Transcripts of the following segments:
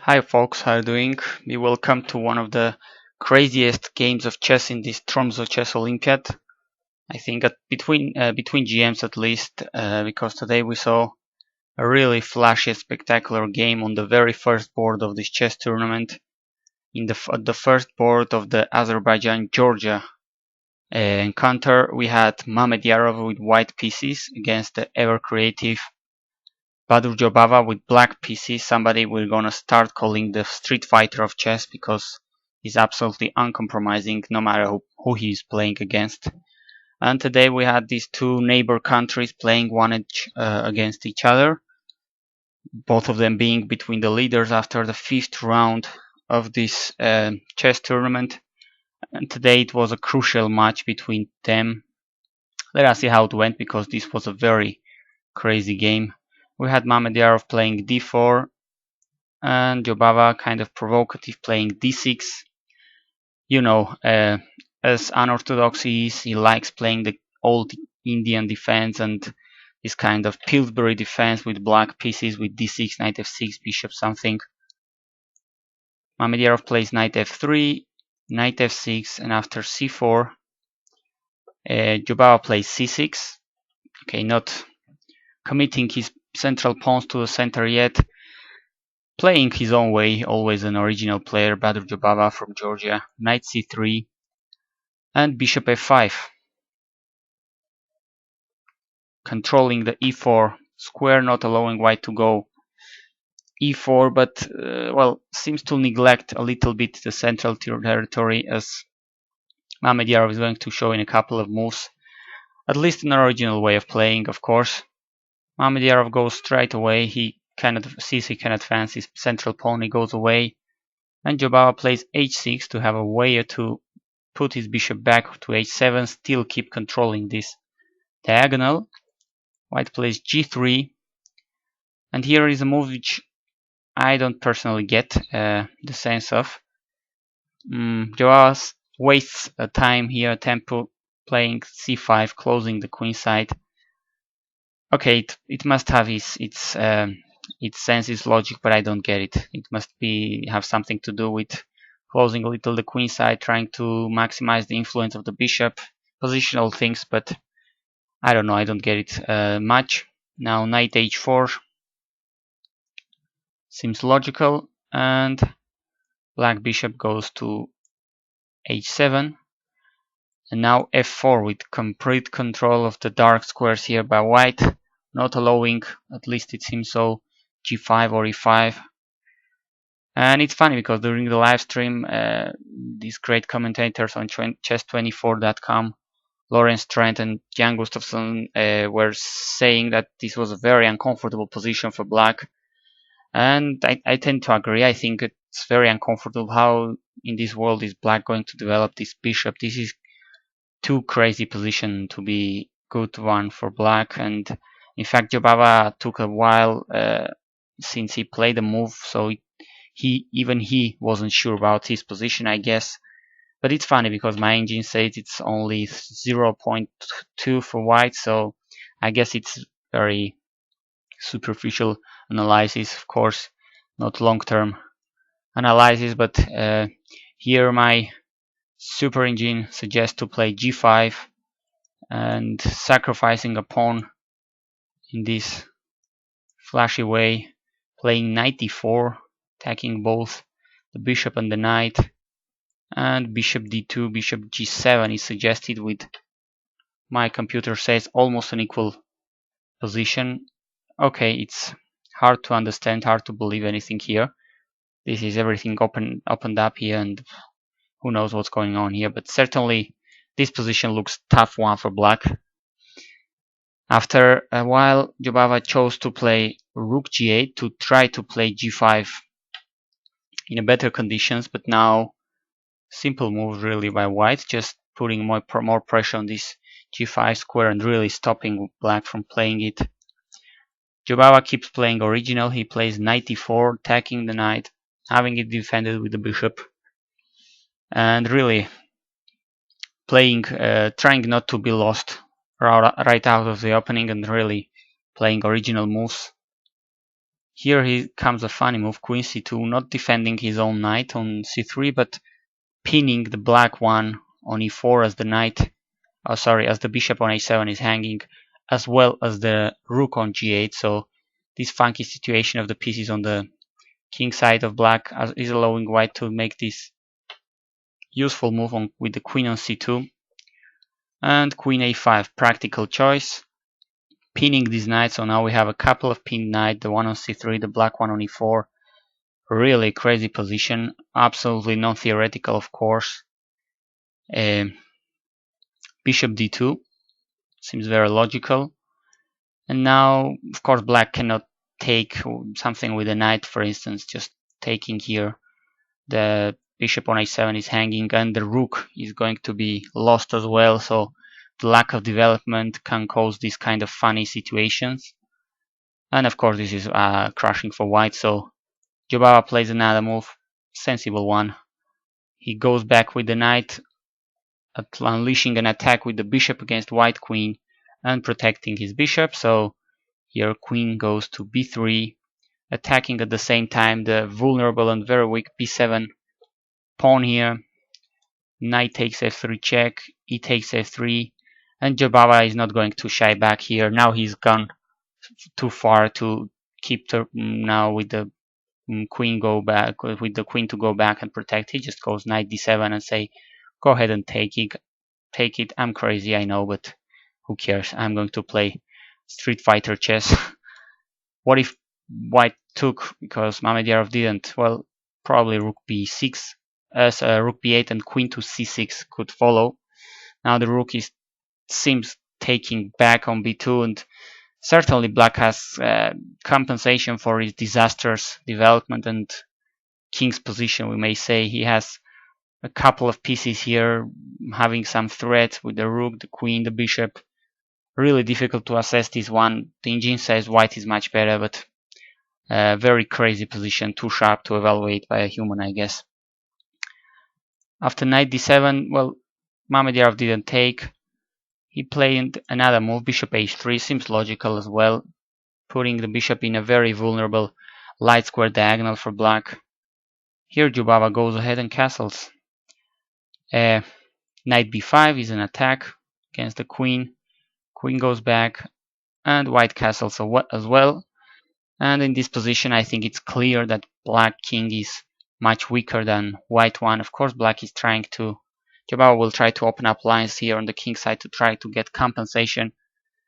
Hi folks, how are you doing? Be welcome to one of the craziest games of chess in this Tromsø chess Olympiad. I think between GMs at least, because today we saw a really flashy, spectacular game on the very first board of this chess tournament. At the first board of the Azerbaijan Georgia encounter, we had Mamedyarov with white pieces against the ever creative Jobava with black pieces, somebody we're gonna start calling the Street Fighter of chess because he's absolutely uncompromising no matter who he's playing against. And today we had these two neighbor countries playing against each other, both of them being between the leaders after the fifth round of this chess tournament. And today it was a crucial match between them. Let us see how it went because this was a very crazy game. We had Mamedyarov playing d4 and Jobava kind of provocative playing d6. You know, as unorthodox he is, he likes playing the old Indian defense and this kind of Pillsbury defense with black pieces with d6, knight f6, bishop something. Mamedyarov plays knight f3, knight f6, and after c4, Jobava plays c6. Okay, not committing his central pawns to the center yet. Playing his own way, always an original player, Jobava from Georgia, knight c3 and bishop f5. Controlling the e4 square, not allowing white to go e4, but well, seems to neglect a little bit the central territory, as Mamedyarov is going to show in a couple of moves. At least an original way of playing, of course. Mamedyarov goes straight away, he sees he can advance his central pawn, he goes away, and Jobava plays h6 to have a way to put his bishop back to h7, still keep controlling this diagonal. White plays g3, and here is a move which I don't personally get the sense of. Jobava wastes time here, tempo, playing c5, closing the queen side. Okay, it must have its sense, its logic, but I don't get it. It must have something to do with closing a little the queen side, trying to maximize the influence of the bishop, positional things, but I don't know, I don't get it much. Now knight h4 seems logical, and black bishop goes to h7, and now f4 with complete control of the dark squares here by white, not allowing, at least it seems so, g5 or e5. And it's funny because during the live stream, these great commentators on chess24.com, Lawrence Trent and Jan Gustafsson, were saying that this was a very uncomfortable position for black. And I tend to agree. I think it's very uncomfortable. How in this world is black going to develop this bishop? This is too crazy position to be good one for black. And in fact, Jobava took a while since he played the move, so he wasn't sure about his position, I guess. But it's funny because my engine says it's only 0.2 for white, so I guess it's very superficial analysis, of course, not long-term analysis. But here my super engine suggests to play g5 and sacrificing a pawn in this flashy way, playing knight d4, attacking both the bishop and the knight, and bishop d2, bishop g7 is suggested with, my computer says, almost an equal position. Okay, it's hard to understand, hard to believe anything here. This is everything opened up here, and who knows what's going on here, but certainly this position looks tough one for black. After a while, Jobava chose to play rook g8 to try to play g5 in better conditions, but now simple move really by white, just putting more pressure on this g5 square and really stopping black from playing it. Jobava keeps playing original. He plays knight d4, attacking the knight, having it defended with the bishop, and really playing, trying not to be lost right out of the opening, and really playing original moves. Here comes a funny move, queen c2, not defending his own knight on c3, but pinning the black one on e4 as the knight, as the bishop on a7 is hanging, as well as the rook on g8. So this funky situation of the pieces on the king side of black is allowing white to make this useful move with the queen on c2 and queen a5, practical choice, pinning these knights. So now we have a couple of pinned knights, the one on c3, the black one on e4. Really crazy position, absolutely non-theoretical, of course. Bishop d2 seems very logical. And now, of course, black cannot take something with a knight, for instance, just taking here. The bishop on a7 is hanging, and the rook is going to be lost as well. So the lack of development can cause these kind of funny situations. And of course, this is crushing for white. So Jobava plays another move, sensible one. He goes back with the knight, unleashing an attack with the bishop against white queen and protecting his bishop. So here queen goes to b3, attacking at the same time the vulnerable and very weak b7 pawn here. Knight takes f3 check, e takes f3, and Jobava is not going to shy back here. Now he's gone too far to keep now with the queen go back, with the queen to go back and protect. He just goes knight d7 and say, go ahead and take it. I'm crazy, I know, but who cares? I'm going to play Street Fighter chess. What if white took, because Mamedyarov didn't? Well, probably rook b6, as rook b8 and queen to c6 could follow. Now the rook seems taking back on b2, and certainly black has compensation for his disastrous development and king's position, we may say. He has a couple of pieces here having some threats with the rook, the queen, the bishop. Really difficult to assess this one. The engine says white is much better, but very crazy position, too sharp to evaluate by a human, I guess. After knight d7, well, Mamedyarov didn't take. He played another move, bishop h3, seems logical as well, putting the bishop in a very vulnerable light square diagonal for black. Here Jobava goes ahead and castles. Knight b5 is an attack against the queen. Queen goes back, and white castles as well. And in this position, I think it's clear that black king is much weaker than white one. Of course, black is trying to... Jobava will try to open up lines here on the king side to try to get compensation,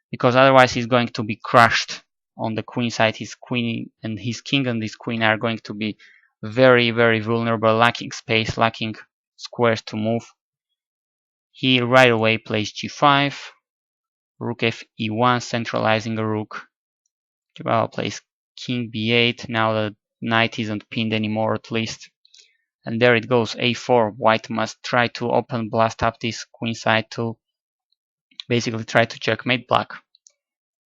because otherwise he's going to be crushed on the queen side. His queen and his king and his queen are going to be very, very vulnerable, lacking space, lacking squares to move. He right away plays g5, rook f e1, centralizing a rook. Jobava plays king b8. Now the knight isn't pinned anymore, at least. And there it goes, a4. White must try to open blast up this queen side to basically try to checkmate black.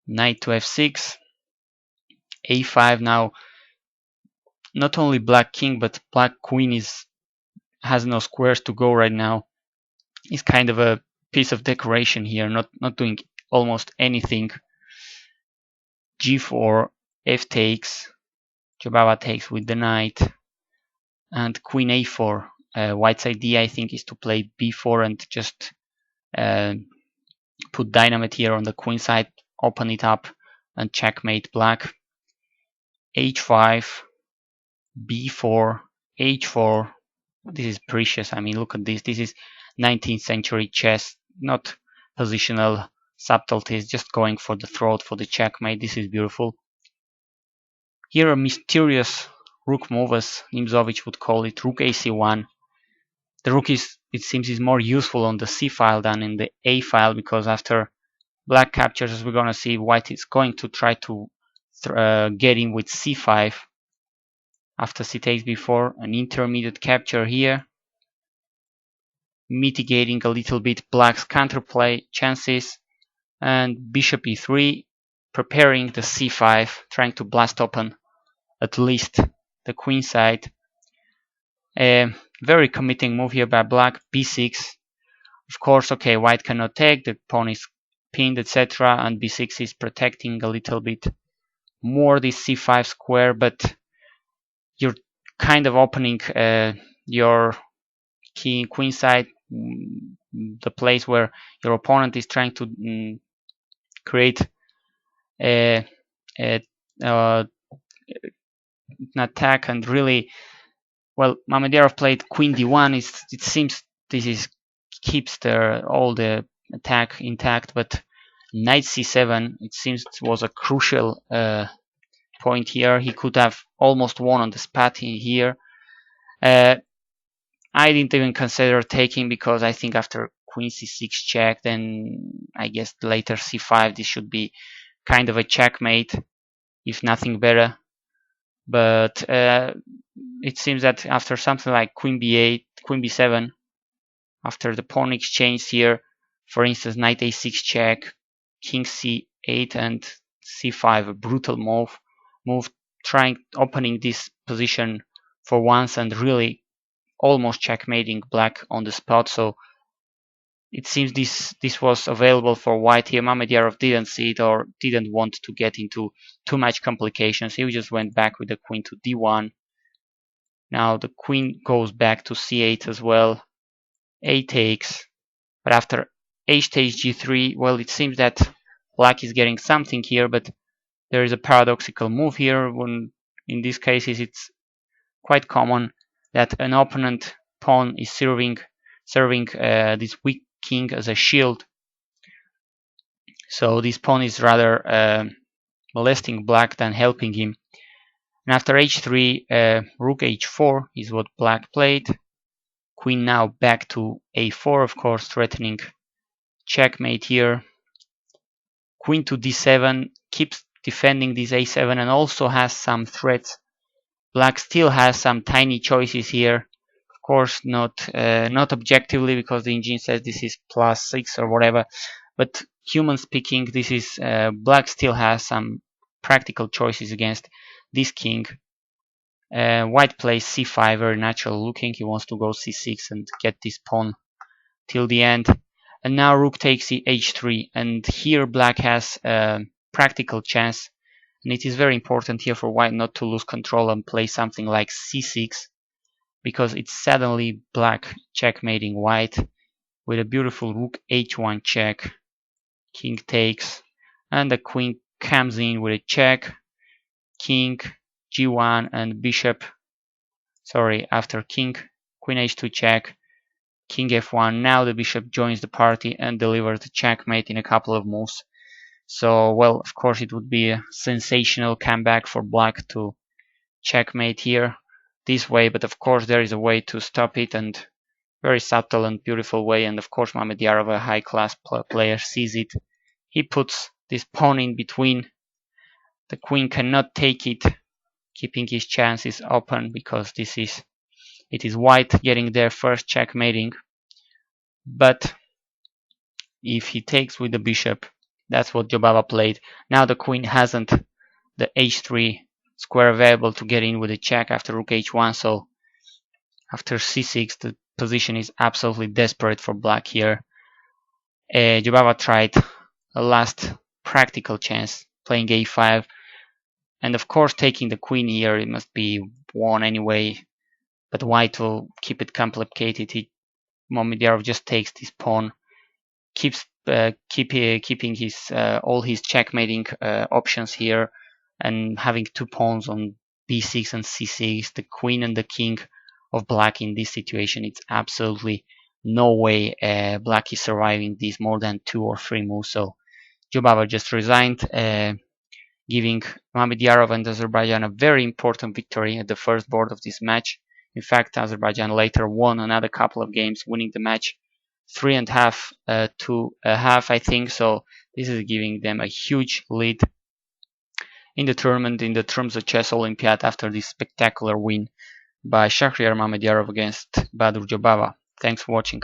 Knight to f6, a5. Now not only black king but black queen has no squares to go right now. It's kind of a piece of decoration here, not doing almost anything. g4, f takes, Jobava takes with the knight, and queen a4. White's idea, I think, is to play b4 and just put dynamite here on the queen side, open it up, and checkmate black. h5, b4, h4. This is precious. I mean, look at this. This is 19th century chess, not positional subtleties, just going for the throat, for the checkmate. This is beautiful. Here a mysterious rook move, as Nimzovich would call it, rook ac1. The rook it seems, is more useful on the c file than in the a file, because after black captures, as we're going to see, white is going to try to get in with c5. After c takes b4, an intermediate capture here, mitigating a little bit black's counterplay chances, and bishop e3, preparing the c5, trying to blast open at least the queen side. A very committing move here by black, b6. Of course, okay, white cannot take, the pawn is pinned, etc., and b6 is protecting a little bit more this c5 square, but you're kind of opening your king queen side, the place where your opponent is trying to create a, a an attack. And really, well, Mamedyarov played queen d1. It seems this is keeps all the attack intact, but knight c7, it seems, was a crucial point here. He could have almost won on the spot here. I didn't even consider taking, because I think after queen c6 check, then I guess later c5, this should be kind of a checkmate, if nothing better. But it seems that after something like queen b8, queen b7, after the pawn exchange here, for instance, knight a6 check, king c8 and c5, a brutal move, trying opening this position for once and really almost checkmating black on the spot. So it seems this was available for white here. Mamedyarov didn't see it, or didn't want to get into too much complications. He just went back with the queen to d1. Now the queen goes back to c8 as well. A takes, but after h takes g3, well, it seems that black is getting something here, but there is a paradoxical move here. When in these cases it's quite common that an opponent pawn is serving this weak king as a shield. So this pawn is rather molesting black than helping him. And after h3, rook h4 is what black played. Queen now back to a4, of course, threatening checkmate here. Queen to d7 keeps defending this a7 and also has some threats. Black still has some tiny choices here. Of course, not objectively, because the engine says this is +6 or whatever. But human speaking, this is black still has some practical choices against this king. White plays c5, very natural looking. He wants to go c6 and get this pawn till the end. And now rook takes h3, and here black has a practical chance. And it is very important here for white not to lose control and play something like c6, because it's suddenly black checkmating white with a beautiful rook h1 check. King takes, and the queen comes in with a check. King g1 and bishop. Sorry, after king, queen h2 check, king f1. Now the bishop joins the party and delivers the checkmate in a couple of moves. So, well, of course, it would be a sensational comeback for black to checkmate here this way, but of course there is a way to stop it, and very subtle and beautiful way. And of course Mamedyarov, a high-class player, sees it. He puts this pawn in between. The queen cannot take it, keeping his chances open, because it is white getting there first, checkmating. But if he takes with the bishop, that's what Jobava played. Now the queen hasn't the h3 square available to get in with a check after rook h1, so after c6 the position is absolutely desperate for black here. Jobava tried a last practical chance, playing a5, and of course taking the queen here, it must be won anyway, but white will keep it complicated. Mamedyarov just takes this pawn, keeps keeping his all his checkmating options here, and having two pawns on b6 and c6, the queen and the king of black in this situation. It's absolutely no way black is surviving these more than 2 or 3 moves. So Jobava just resigned, giving Mamedyarov and Azerbaijan a very important victory at the first board of this match. In fact, Azerbaijan later won another couple of games, winning the match 3.5 to a half, I think. So this is giving them a huge lead in the tournament, in the Tromsø Chess Olympiad, after this spectacular win by Shahryar Mamedyarov against Badur Jobava. Thanks for watching.